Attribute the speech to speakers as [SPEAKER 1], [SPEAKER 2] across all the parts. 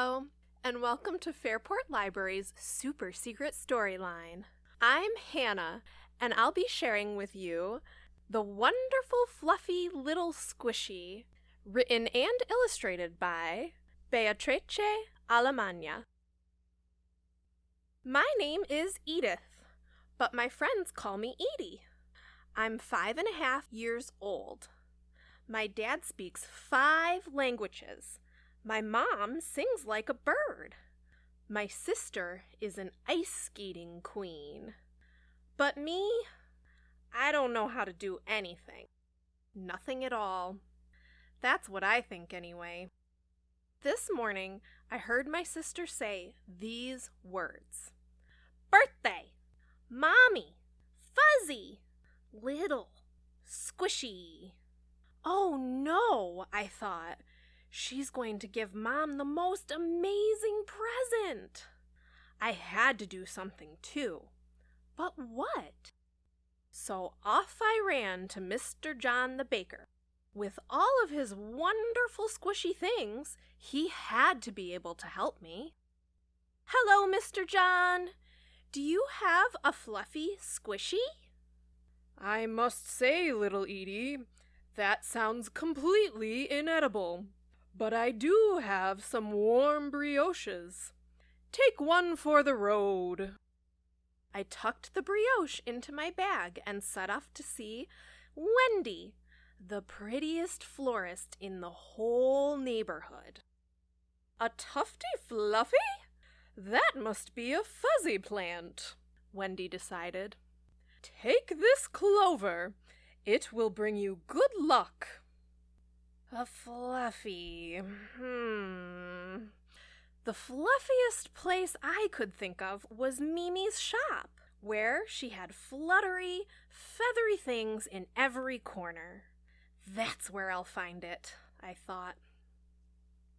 [SPEAKER 1] Hello, and welcome to Fairport Library's Super Secret Storyline. I'm Hannah, and I'll be sharing with you The Wonderful Fluffy Little Squishy, written and illustrated by Beatrice Alemagna. My name is Edith, but my friends call me Edie. I'm 5.5 years old. My dad speaks 5 languages. My mom sings like a bird. My sister is an ice skating queen. But me, I don't know how to do anything. Nothing at all. That's what I think anyway. This morning, I heard my sister say these words. Birthday, mommy, fuzzy, little, squishy. Oh no, I thought. She's going to give Mom the most amazing present. I had to do something too. But what? So off I ran to Mr. John the baker. With all of his wonderful squishy things, he had to be able to help me. Hello, Mr. John. Do you have a fluffy squishy?
[SPEAKER 2] I must say, little Edie, that sounds completely inedible. But I do have some warm brioches. Take one for the road.
[SPEAKER 1] I tucked the brioche into my bag and set off to see Wendy, the prettiest florist in the whole neighborhood.
[SPEAKER 2] A tufty fluffy? That must be a fuzzy plant, Wendy decided. Take this clover. It will bring you good luck.
[SPEAKER 1] A fluffy, The fluffiest place I could think of was Mimi's shop, where she had fluttery, feathery things in every corner. That's where I'll find it, I thought.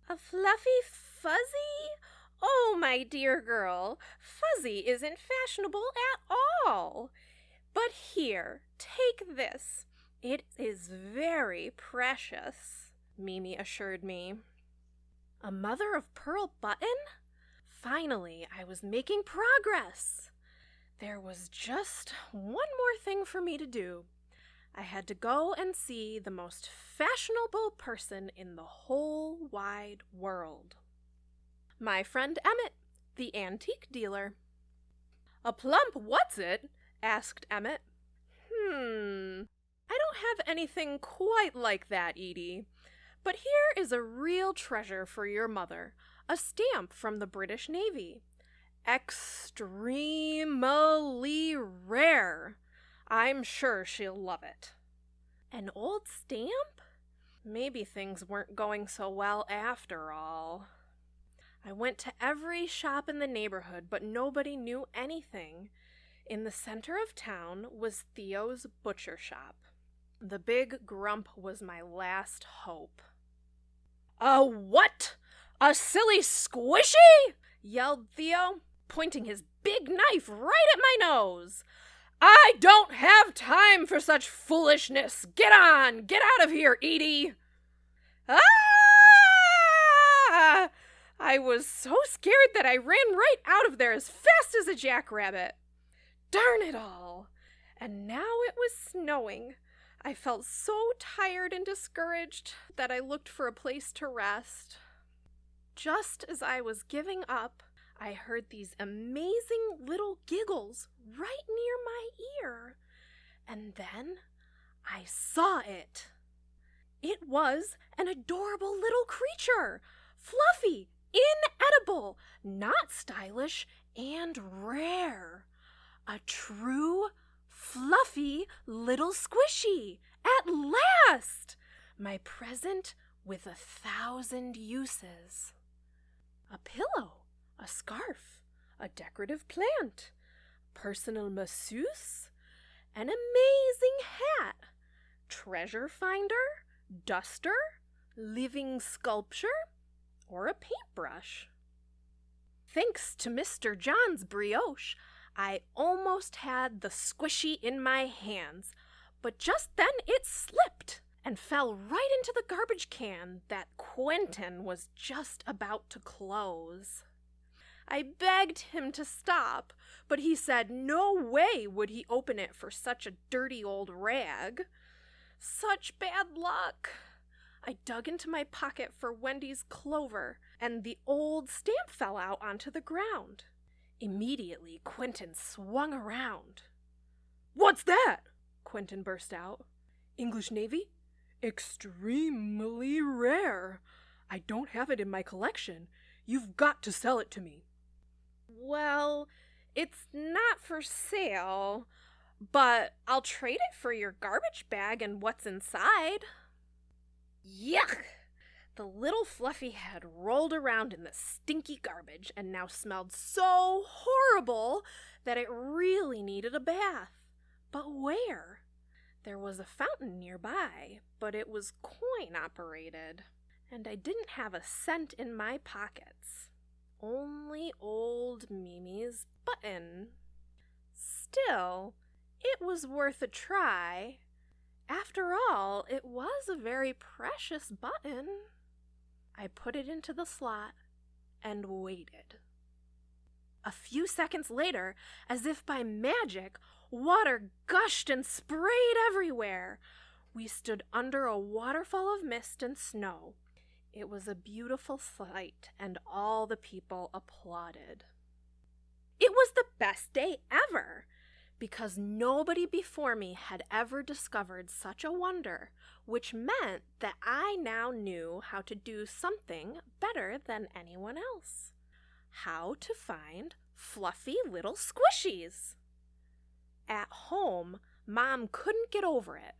[SPEAKER 1] A fluffy fuzzy? Oh, my dear girl, fuzzy isn't fashionable at all. But here, take this. It is very precious, Mimi assured me. A mother-of-pearl button? Finally, I was making progress. There was just one more thing for me to do. I had to go and see the most fashionable person in the whole wide world. My friend Emmett, the antique dealer.
[SPEAKER 2] A plump what's it? Asked Emmett.
[SPEAKER 1] I don't have anything quite like that, Edie. But here is a real treasure for your mother, a stamp from the British Navy. Extremely rare. I'm sure she'll love it. An old stamp? Maybe things weren't going so well after all. I went to every shop in the neighborhood, but nobody knew anything. In the center of town was Theo's butcher shop. The big grump was my last hope.
[SPEAKER 2] A what? A silly squishy?
[SPEAKER 1] Yelled Theo, pointing his big knife right at my nose.
[SPEAKER 2] I don't have time for such foolishness. Get on! Get out of here, Edie!
[SPEAKER 1] Ah! I was so scared that I ran right out of there as fast as a jackrabbit. Darn it all! And now it was snowing. I felt so tired and discouraged that I looked for a place to rest. Just as I was giving up, I heard these amazing little giggles right near my ear. And then I saw it. It was an adorable little creature, fluffy, inedible, not stylish, and rare. A true fluffy little squishy, at last! My present with 1,000 uses. A pillow, a scarf, a decorative plant, personal masseuse, an amazing hat, treasure finder, duster, living sculpture, or a paintbrush. Thanks to Mr. John's brioche, I almost had the squishy in my hands, but just then it slipped, and fell right into the garbage can that Quentin was just about to close. I begged him to stop, but he said no way would he open it for such a dirty old rag. Such bad luck! I dug into my pocket for Wendy's clover, and the old stamp fell out onto the ground. Immediately, Quentin swung around. "What's that?" Quentin burst out. "English Navy? Extremely rare. I don't have it in my collection. You've got to sell it to me." "Well, it's not for sale, but I'll trade it for your garbage bag and what's inside." Yuck! The little fluffy head rolled around in the stinky garbage and now smelled so horrible that it really needed a bath. But where? There was a fountain nearby, but it was coin-operated, and I didn't have a cent in my pockets. Only old Mimi's button. Still, it was worth a try. After all, it was a very precious button. I put it into the slot and waited. A few seconds later, as if by magic, water gushed and sprayed everywhere. We stood under a waterfall of mist and snow. It was a beautiful sight, and all the people applauded. It was the best day ever, because nobody before me had ever discovered such a wonder, which meant that I now knew how to do something better than anyone else. How to find fluffy little squishies. At home, Mom couldn't get over it.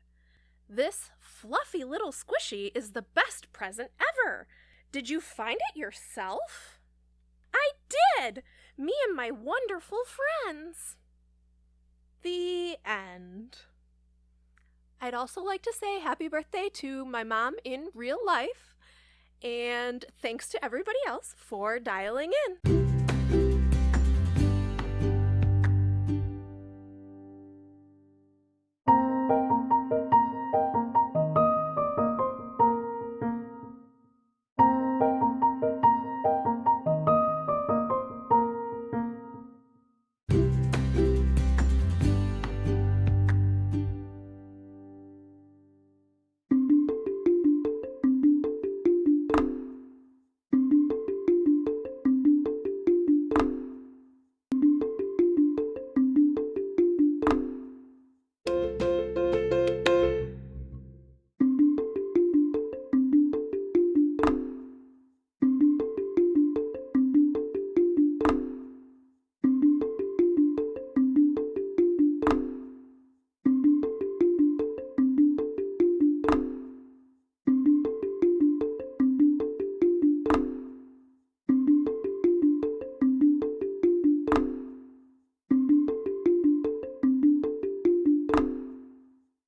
[SPEAKER 1] This fluffy little squishy is the best present ever. Did you find it yourself? I did! Me and my wonderful friends. The end. I'd also like to say happy birthday to my mom in real life, and thanks to everybody else for dialing in.